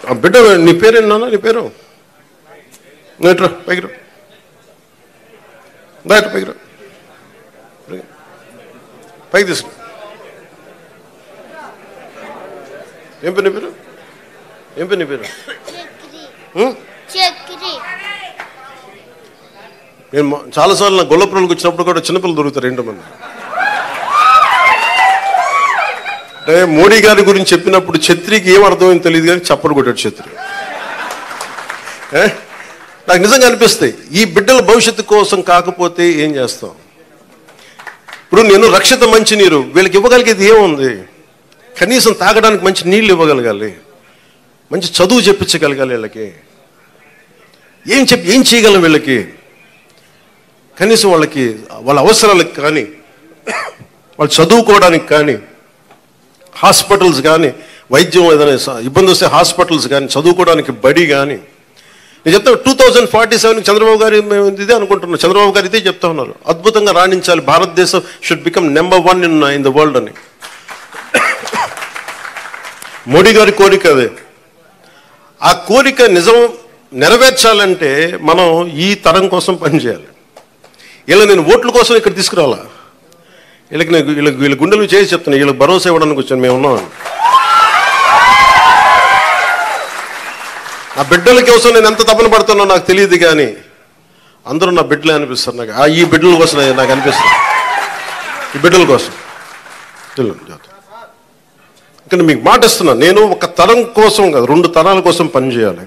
ఆ బిడ్డ నీ పేరేనా? నీ పేరు నేట్రా పైకి రా, బయట పైకి రా, పైకి తీసుకురా. ఏం పేరు నీ పేరు? ఏం పేరు నీ పేరు? నేను చాలాసార్లు నా గొల్లపురంకి వచ్చినప్పుడు కూడా చిన్నపిల్లలు దొరుకుతారు. ఏంటో మన అంటే మోడీ గారి గురించి చెప్పినప్పుడు ఛత్రికి ఏం అర్థమైంది తెలియదు కానీ చప్పడు కొట్టాడు ఛత్రి. నాకు నిజంగా అనిపిస్తాయి, ఈ బిడ్డల భవిష్యత్తు కోసం కాకపోతే ఏం చేస్తాం? ఇప్పుడు నేను రక్షిత మంచినీరు వీళ్ళకి ఇవ్వగలిగేది ఏముంది? కనీసం తాగడానికి మంచి నీళ్ళు ఇవ్వగలగాలి, మంచి చదువు చెప్పించగలగాలి. వీళ్ళకి ఏం చేయగలం? వీళ్ళకి కనీసం వాళ్ళకి వాళ్ళ అవసరాలకు కానీ, వాళ్ళు చదువుకోవడానికి కానీ, హాస్పిటల్స్ కానీ, వైద్యం ఏదైనా ఇబ్బంది వస్తే హాస్పిటల్స్ కానీ, చదువుకోవడానికి బడి కానీ. నేను చెప్తాను 2047 చంద్రబాబు గారు ఇదే అనుకుంటున్నాను. చంద్రబాబు గారు ఇదే చెప్తా ఉన్నారు, అద్భుతంగా రాణించాలి, భారతదేశం should become number 1 in the world అని. మోడీ గారి కోరిక అదే. ఆ కోరిక నిజం నెరవేర్చాలంటే మనం ఈ తరం కోసం పనిచేయాలి. ఇలా నేను ఓట్ల కోసం ఇక్కడ తీసుకురావాలా? వీళ్ళ గుండెలు చేసి చెప్తున్నా, వీళ్ళకి భరోసా ఇవ్వడానికి వచ్చాను, మేము ఉన్నామని. నా బిడ్డల కోసం నేను ఎంత తపన పడుతున్నా నాకు తెలియదు, కానీ అందరూ నా బిడ్డలే అనిపిస్తారు నాకు. ఈ బిడ్డల కోసం నాకు అనిపిస్తుంది, ఈ బిడ్డల కోసం. ఇక్కడ మీకు మాట ఇస్తున్నా, నేను ఒక తరం కోసం కాదు, 2 తరాల కోసం పనిచేయాలి.